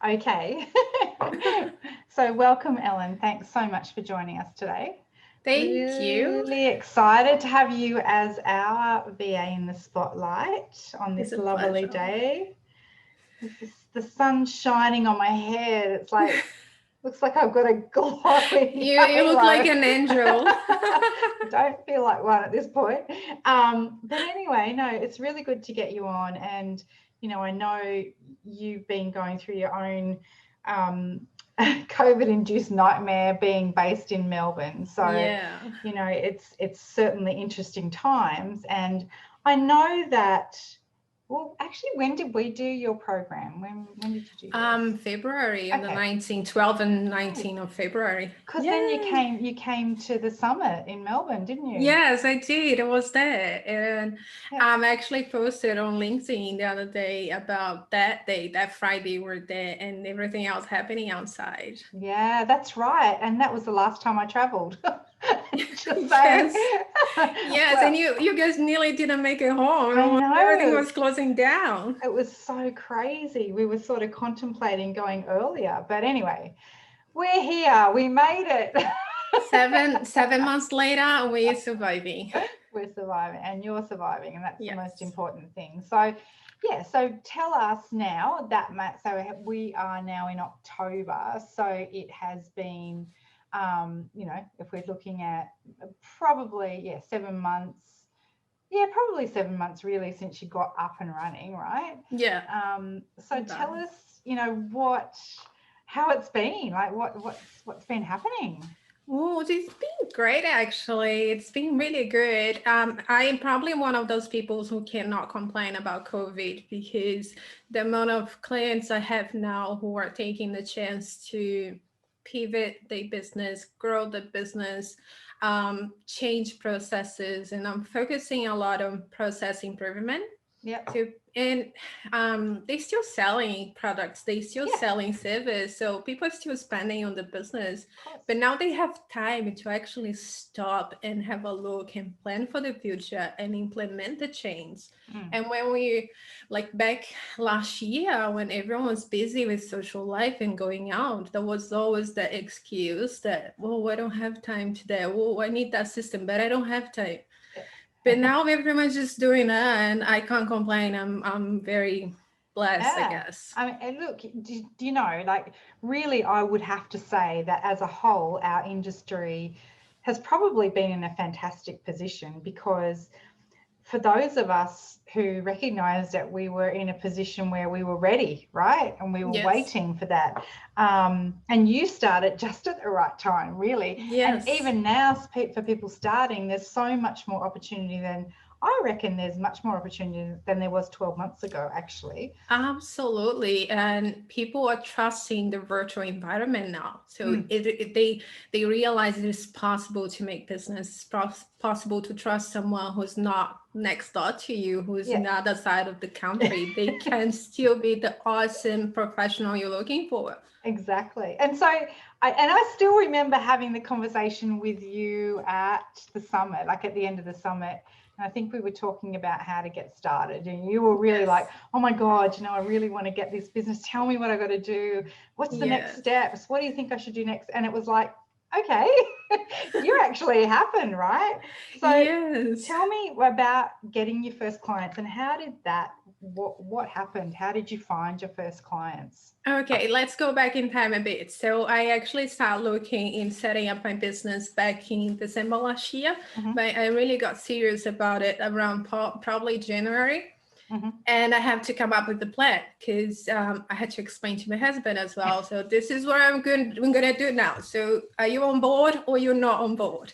Okay. So welcome, Ellen. Thanks so much for joining us today. Thank you. Really excited to have you as our VA in the spotlight on It's this a lovely pleasure. day. The sun's shining on my head. It's like, looks like I've got a glowy You look like halo. an angel. Don't feel like one at this point. But anyway, no, it's really good to get you on. And, you know, I know you've been going through your own COVID-induced nightmare being based in Melbourne. So, Yeah. you know, it's certainly interesting times. And I know that, well, actually, when did we do your program? When did you do yours? February on the Okay. 19th, 12 and 19 of February. Because then Yeah. you came to the summit in Melbourne, didn't you? Yes, I did. I was there. And Yeah. actually posted on LinkedIn the other day about that day, that Friday we're there and everything else happening outside. Yeah, that's right. And that was the last time I traveled. Just saying. Yes. Yes. Well, And you guys nearly didn't make it home. I Everything know. was closing down. It was so crazy. We were sort of contemplating going earlier. But anyway, we're here. We made it. 7 months later, we're surviving. We're surviving and you're surviving. And that's the most Yes. important thing. So, yeah, so tell us now that, Matt, so we are now in October. So it has been, you know, if we're looking at probably, 7 months. Yeah, probably 7 months really since you got up and running, right? Yeah. So tell us, you know, how it's been, like what's been happening. Oh, it's been great actually. It's been really good. I am probably one of those people who cannot complain about COVID because the amount of clients I have now who are taking the chance to pivot their business, grow the business, change processes, and I'm focusing a lot on process improvement. Yep. So and they still selling products, they still Yeah, selling service, so people are still spending on the business, of course. but now they have time to actually stop and have a look and plan for the future and implement the change. And when we like back last year when everyone was busy with social life and going out, there was always the excuse that, oh, I don't have time today, oh, I need that system but I don't have time. But now everyone's just doing that, and I can't complain. I'm very blessed, I Yeah. guess. I mean, and look, do you know, like really, I would have to say that as a whole, our industry has probably been in a fantastic position because for those of us who recognized that we were in a position where we were ready, right? And we were Yes. waiting for that. And you started just at the right time, really. And Yes. even now, for people starting, there's so much more opportunity than I reckon there's much more opportunity than there was 12 months ago, actually. Absolutely, and people are trusting the virtual environment now. So they realize it is possible to make business. It's possible to trust someone who's not next door to you, who's Yeah. on the other side of the country. They can still be the awesome professional you're looking for. Exactly. And so I still remember having the conversation with you at the summit, like at the end of the summit. And I think we were talking about how to get started. And you were really like, Yes. oh my God, you know, I really want to get this business. Tell me what I got to do. What's the next Yes. steps? What do you think I should do next? And it was like, okay, you actually happened, right? So Yes. tell me about getting your first clients and how did that, what happened? How did you find your first clients? Okay, let's go back in time a bit. So I actually started looking in setting up my business back in December last year, but I really got serious about it around probably January. And I have to come up with the plan because I had to explain to my husband as well. So this is what I'm going to do now. So are you on board or you're not on board?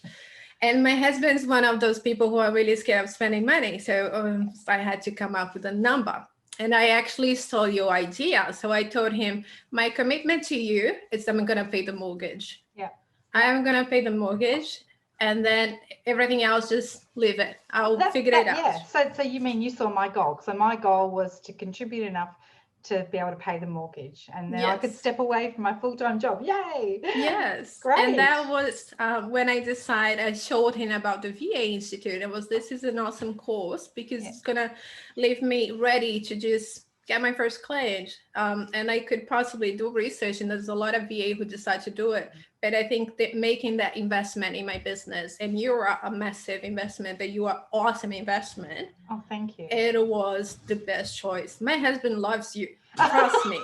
And my husband's one of those people who are really scared of spending money. So I had to come up with a number. And I actually saw your idea. So I told him, my commitment to you is I'm going to pay the mortgage. Yeah. I'm going to pay the mortgage. And then everything else, just leave it. I'll figure it out. Yeah. So you mean you saw my goal. So my goal was to contribute enough to be able to pay the mortgage. And then I could step away from my full-time job. Yay. Yes. Great. And that was when I decided, I showed him about the VA Institute. This is an awesome course because it's going to leave me ready to just get my first client, and I could possibly do research, and there's a lot of VA who decide to do it. But I think that making that investment in my business, and you're a massive investment, but you are awesome investment. Oh, thank you. It was the best choice. My husband loves you. Trust me.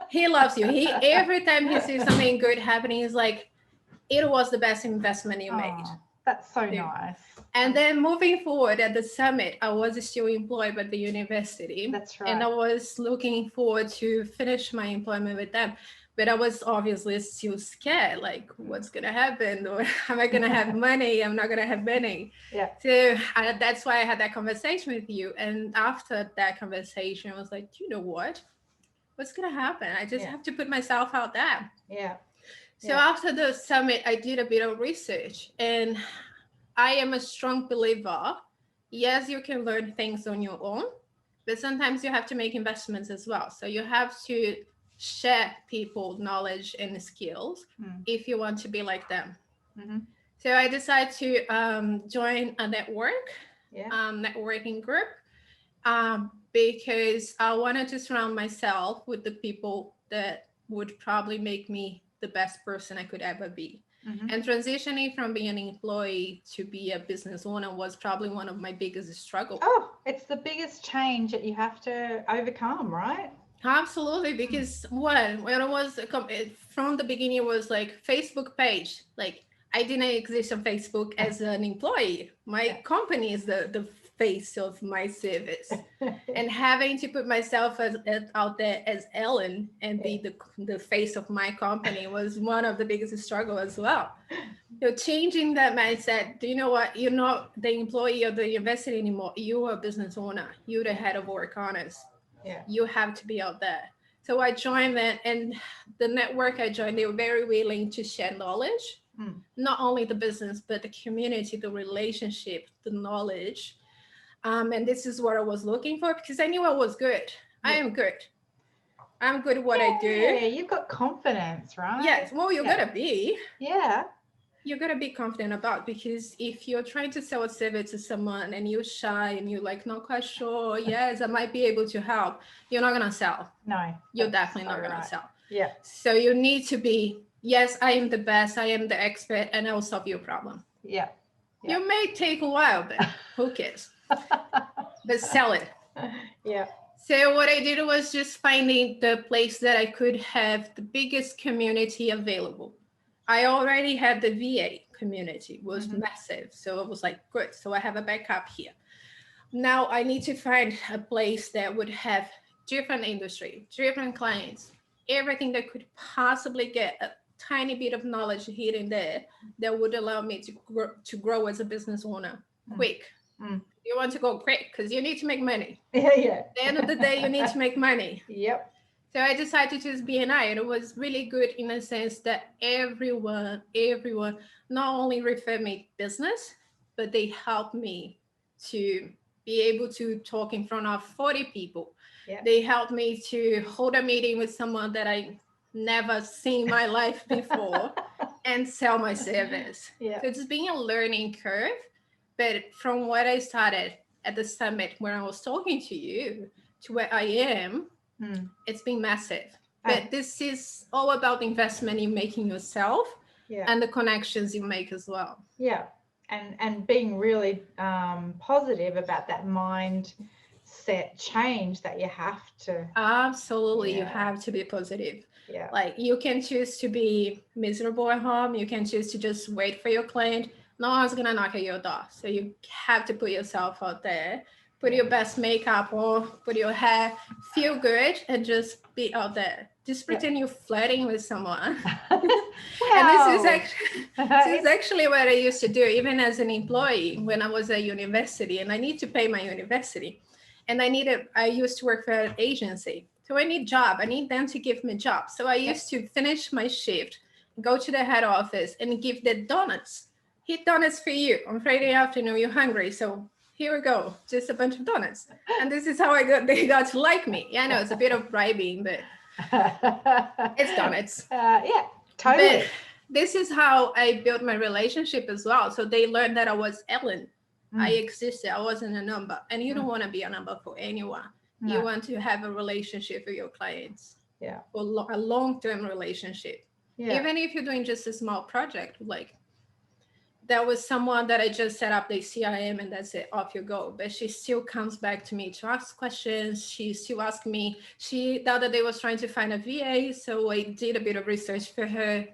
He loves you. He every time he sees something good happening, he's like, it was the best investment you made. That's so nice. And then moving forward at the summit, I was still employed by the university. That's right. And I was looking forward to finish my employment with them. But I was obviously still scared, like, what's going to happen? Or am I going to have money? I'm not going to have money. Yeah. So that's why I had that conversation with you. And after that conversation, I was like, you know what? What's going to happen? I just have to put myself out there. Yeah. So after the summit, I did a bit of research, and I am a strong believer. Yes, you can learn things on your own, but sometimes you have to make investments as well. So you have to share people knowledge and skills if you want to be like them. Mm-hmm. So I decided to join a networking group, because I wanted to surround myself with the people that would probably make me the best person I could ever be. Mm-hmm. And transitioning from being an employee to be a business owner was probably one of my biggest struggles. Oh, it's the biggest change that you have to overcome, right? Absolutely, because when I was from the beginning, it was like Facebook page. Like, I didn't exist on Facebook as an employee. My company is the face of my service, and having to put myself out there as Ellen and be the face of my company was one of the biggest struggles as well. Changing that mindset. Do you know what? You're not the employee of the university anymore. You're a business owner. You're the head of Workoonest. Yeah. You have to be out there. So I joined that, and the network I joined, they were very willing to share knowledge, not only the business, but the community, the relationship, the knowledge. And this is what I was looking for, because I knew I was good. Yeah. I am good. I'm good at what I do. Yeah, you've got confidence, right? Yes. Well, you're going to be. Yeah. You're going to be confident about, because if you're trying to sell a service to someone and you're shy and you're like, not quite sure, yes, I might be able to help, you're not going to sell. No. You're definitely not going to sell. Yeah. So you need to be, yes, I am the best, I am the expert, and I will solve your problem. Yeah. You may take a while, but who cares? But sell it. Yeah. So what I did was just finding the place that I could have the biggest community available. I already had the VA community, was massive. So it was like, good. So I have a backup here. Now I need to find a place that would have different industry, different clients, everything that could possibly get a tiny bit of knowledge here and there that would allow me to grow as a business owner quick. You want to go quick because you need to make money. Yeah. At the end of the day, you need to make money. Yep. So I decided to just BNI, and it was really good in a sense that everyone not only referred me business, but they helped me to be able to talk in front of 40 people. Yeah. They helped me to hold a meeting with someone that I never seen in my life before and sell my service. Yeah. So it's been a learning curve. But from what I started at the summit where I was talking to you to where I am, it's been massive. But this is all about the investment you make in yourself and the connections you make as well. Yeah. And being really positive about that mindset change that you have to. Absolutely. You have to be positive. Yeah. Like, you can choose to be miserable at home. You can choose to just wait for your client. No one's going to knock at your door. So you have to put yourself out there, put your best makeup on, put your hair, feel good, and just be out there. Just pretend you're flirting with someone. And this is actually what I used to do, even as an employee when I was at university, and I need to pay my university. And I used to work for an agency. So I need job. I need them to give me a job. So I used to finish my shift, go to the head office and give them donuts. Heat donuts for you on Friday afternoon. You're hungry, so here we go, just a bunch of donuts. And this is how they got to like me. Yeah, I know it's a bit of bribing, but it's donuts. Yeah, totally. But this is how I built my relationship as well. So they learned that I was Ellen. I existed. I wasn't a number, and you don't want to be a number for anyone. No. You want to have a relationship with your clients. Yeah. Or a long-term relationship. Yeah. Even if you're doing just a small project, like there was someone that I just set up the CRM and that's it, off you go. But she still comes back to me to ask questions. She still asks me, the other day was trying to find a VA. So I did a bit of research for her.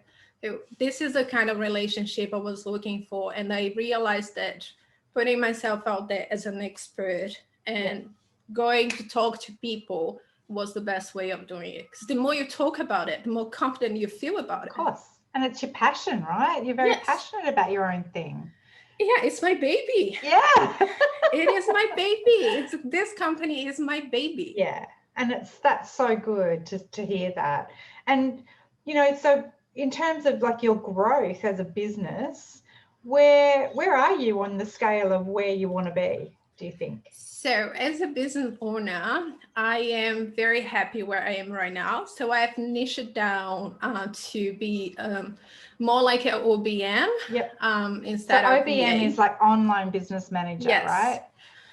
This is the kind of relationship I was looking for. And I realized that putting myself out there as an expert and going to talk to people was the best way of doing it. Because the more you talk about it, the more confident you feel about it. Of course. And it's your passion, right? You're very passionate about your own thing. Yeah, it's my baby. Yeah. It is my baby. This company is my baby. Yeah. And that's so good to hear that. And, you know, so in terms of like your growth as a business, where are you on the scale of where you want to be, do you think? So as a business owner, I am very happy where I am right now. So I've niched down to be more like an OBM. Yep. Instead so of OBM VA. is like online business manager, right?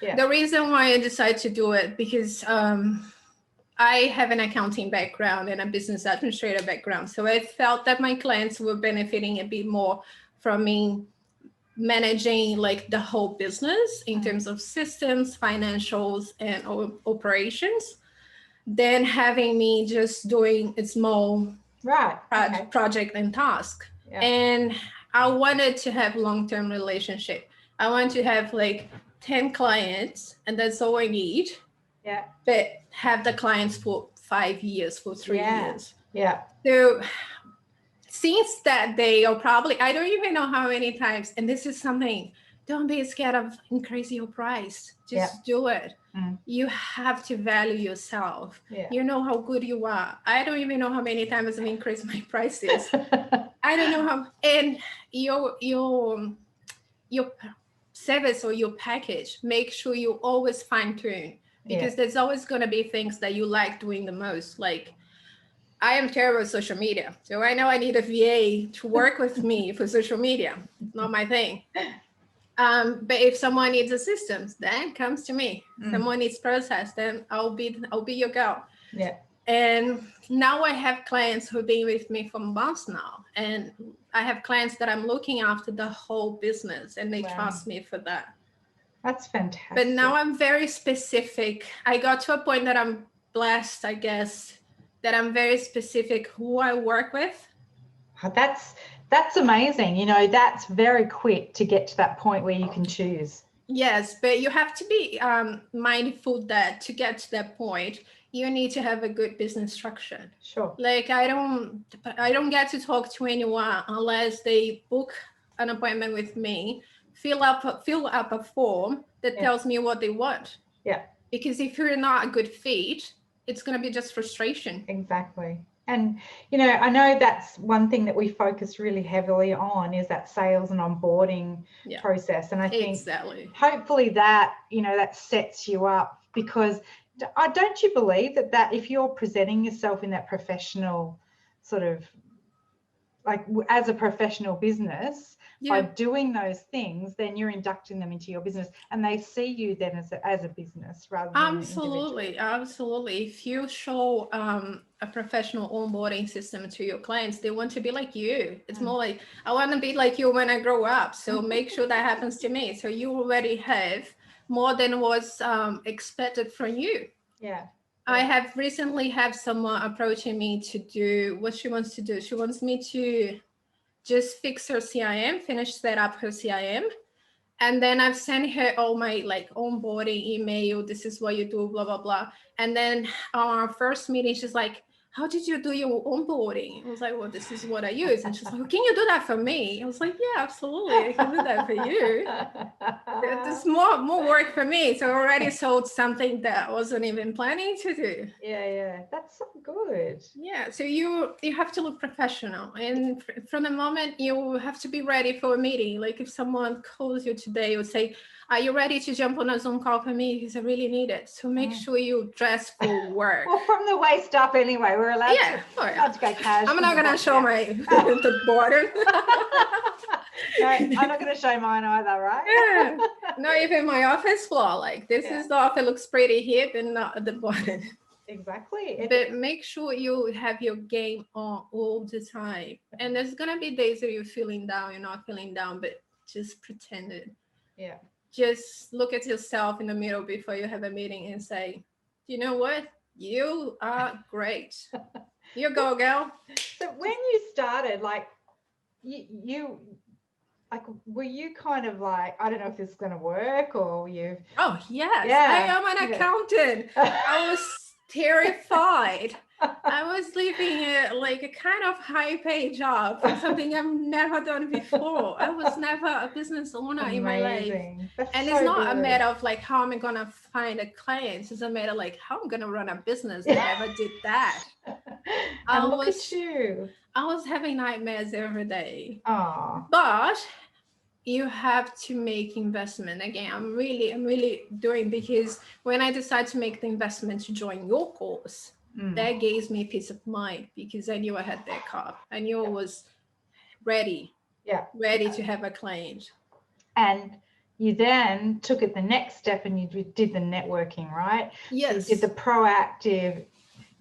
Yeah. The reason why I decided to do it because I have an accounting background and a business administrator background. So I felt that my clients were benefiting a bit more from me managing like the whole business in terms of systems, financials, and operations, than having me just doing a small project and task. Yeah. And I wanted to have long-term relationship. I want to have like 10 clients, and that's all I need. Yeah. But have the clients for 5 years, for 3 years. Yeah. So since that day, or probably, I don't even know how many times, and this is something, don't be scared of increasing your price. Just do it. You have to value yourself. You know how good you are. I don't even know how many times I've increased my prices. I don't know how, and your service or your package, make sure you always fine tune, because there's always going to be things that you like doing the most. Like, I am terrible at social media. So I know I need a VA to work with me for social media. It's not my thing. But if someone needs assistance, then comes to me. Someone needs process, then I'll be your girl. Yeah. And now I have clients who've been with me for months now. And I have clients that I'm looking after the whole business, and they trust me for that. That's fantastic. But now I'm very specific. I got to a point that I'm blessed, I guess, that I'm very specific who I work with. That's amazing. You know, that's very quick to get to that point where you can choose. Yes, but you have to be mindful that to get to that point, you need to have a good business structure. Sure. Like I don't get to talk to anyone unless they book an appointment with me, fill up a form that tells me what they want. Yeah. Because if you're not a good fit, it's going to be just frustration. Exactly. And, you know, I know that's one thing that we focus really heavily on is that sales and onboarding process. And I think hopefully that, you know, that sets you up, because don't you believe that if you're presenting yourself in that professional sort of, like as a professional business, by doing those things, then you're inducting them into your business, and they see you then as a business rather than absolutely. If you show a professional onboarding system to your clients, they want to be like you. It's more like, I want to be like you when I grow up. So make sure that happens to me. So you already have more than was expected from you. Yeah. I have recently had someone approaching me to do what she wants to do. She wants me to just fix her CIM, set up her CIM. And then I've sent her all my like onboarding email. This is what you do, blah, blah, blah. And then on our first meeting, she's like, how did you do your onboarding? I was like, well, this is what I use. And she's like, well, can you do that for me? I was like, yeah, absolutely. I can do that for you. There's more work for me. So I already sold something that I wasn't even planning to do. Yeah. That's so good. Yeah. So you have to look professional. And from the moment you have to be ready for a meeting, like if someone calls you today or say, Are you ready to jump on a Zoom call for me? Because I really need it. So make sure you dress for work. Well, from the waist up anyway. We're allowed to go casual. I'm not going to show my the border. No, I'm not going to show mine either, right? Yeah. Not even my office floor. Like this is the office looks pretty hip and not at the bottom. Exactly. But make sure you have your game on all the time. And there's going to be days that you're feeling down, you're not feeling down, but just pretend it. Yeah. Just look at yourself in the mirror before you have a meeting and say, you know what? You are great. You go, girl. So when you started, like you like, were you kind of like, I don't know if this is going to work, or you? Oh, yes. I am an accountant. I was terrified. I was leaving a kind of high-paid job for something I've never done before. I was never a business owner in my life. And it's not a matter of like, how am I going to find a client? It's a matter of like, how I'm going to run a business. I never did that. And look at you. I was having nightmares every day. Oh. But you have to make investment. Again, I'm really doing, because when I decided to make the investment to join your course, that gave me peace of mind, because I knew I had backup. I knew I was ready to have a client. And you then took it the next step and you did the networking, right? Yes. So you did the proactive,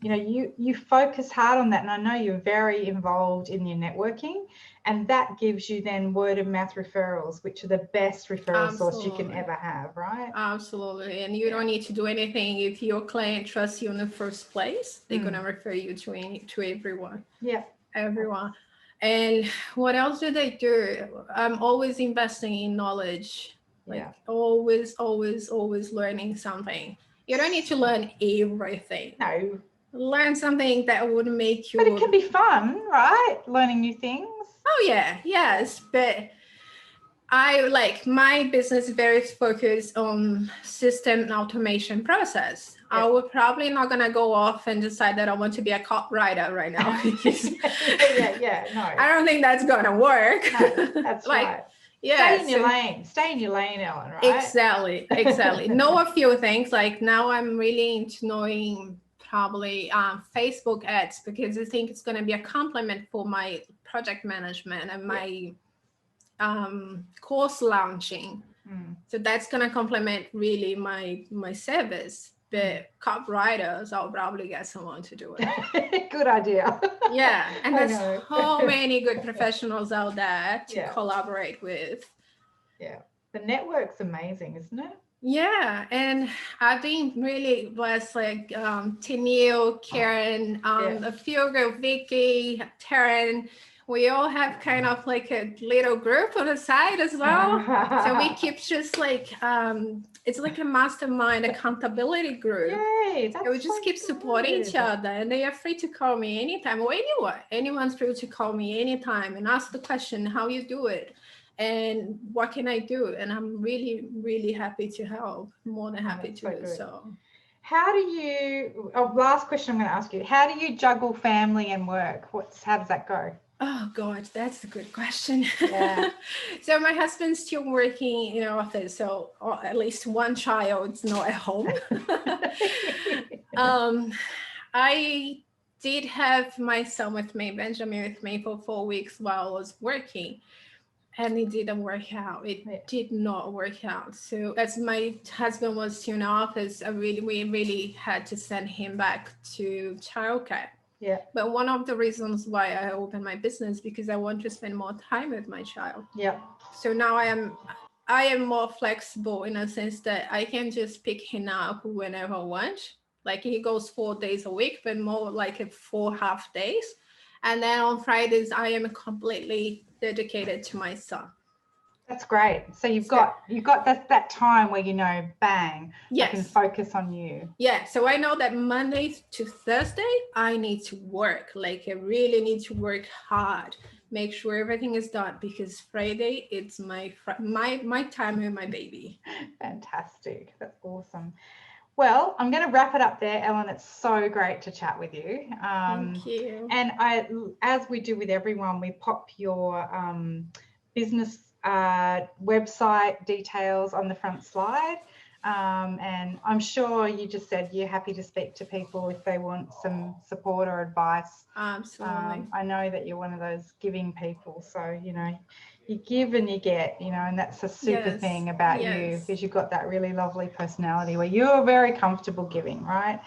you focus hard on that. And I know you're very involved in your networking, and that gives you then word of mouth referrals, which are the best referral source you can ever have, right? Absolutely. And you don't need to do anything. If your client trusts you in the first place, they're going to refer you to everyone. Yeah. Everyone. And what else do they do? I'm always investing in knowledge. Always learning something. You don't need to learn everything. No. Learn something that would make you. But it can be fun, right? Learning new things. Oh yeah, yes. But I like my business is very focused on system and automation process. I would probably not gonna go off and decide that I want to be a copywriter right now. No. I don't think that's gonna work. No, that's right. Yeah. Stay in your lane, Ellen, right? Exactly. Know a few things. Like now I'm really into knowing probably Facebook ads, because I think it's going to be a complement for my project management and my course launching. So that's going to complement really my service. But copywriters, I'll probably get someone to do it. Good idea. Yeah. And there's so many good professionals out there to collaborate with. Yeah. The network's amazing, isn't it? Yeah, and I've been really blessed, like Tennille, Karen, a few girl, Vicky, Taryn. We all have kind of like a little group on the side as well. So we keep just like, it's like a mastermind accountability group. Yay, so we just keep supporting each other, and they are free to call me anytime or anyone. Anyone's free to call me anytime and ask the question, how you do it? And what can I do? And I'm really, really happy to help. More than happy to do so. How do you, last question I'm going to ask you, how do you juggle family and work? How does that go? Oh God, that's a good question. Yeah. So my husband's still working in the office, so at least one child's not at home. I did have my son with me, Benjamin with me, for 4 weeks while I was working. And it didn't work out. It did not work out. So as my husband was still in the office, we really had to send him back to childcare. Yeah. But one of the reasons why I opened my business, because I want to spend more time with my child. Yeah. So now I am more flexible in a sense that I can just pick him up whenever I want. Like he goes 4 days a week, but more like 4 half days. And then on Fridays, I am completely dedicated to my son. That's great. So you've got that time where bang, I can focus on you. Yeah. So I know that Monday to Thursday, I need to work. Like I really need to work hard, make sure everything is done, because Friday it's my time with my baby. Fantastic. That's awesome. Well, I'm going to wrap it up there, Ellen. It's so great to chat with you. Thank you. And as we do with everyone, we pop your business website details on the front slide. And I'm sure you just said you're happy to speak to people if they want some support or advice. Absolutely. I know that you're one of those giving people, so you know, you give and you get, you know, and that's a super thing about you, because you've got that really lovely personality where you're very comfortable giving, right?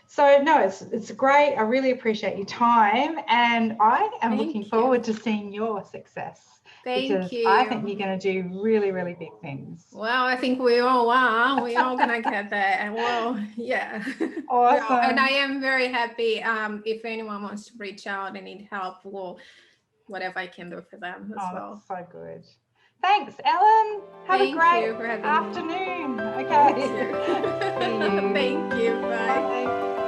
So no, it's great. I really appreciate your time, and I am looking forward to seeing your success. Thank you. I think you're going to do really, really big things. Well, I think we all are. We all gonna get there. Well, yeah. Awesome. And I am very happy. If anyone wants to reach out and need help, or whatever I can do for them as well. That's so good. Thanks, Ellen. Have a great afternoon. Okay. See you. Thank you. Bye. Bye.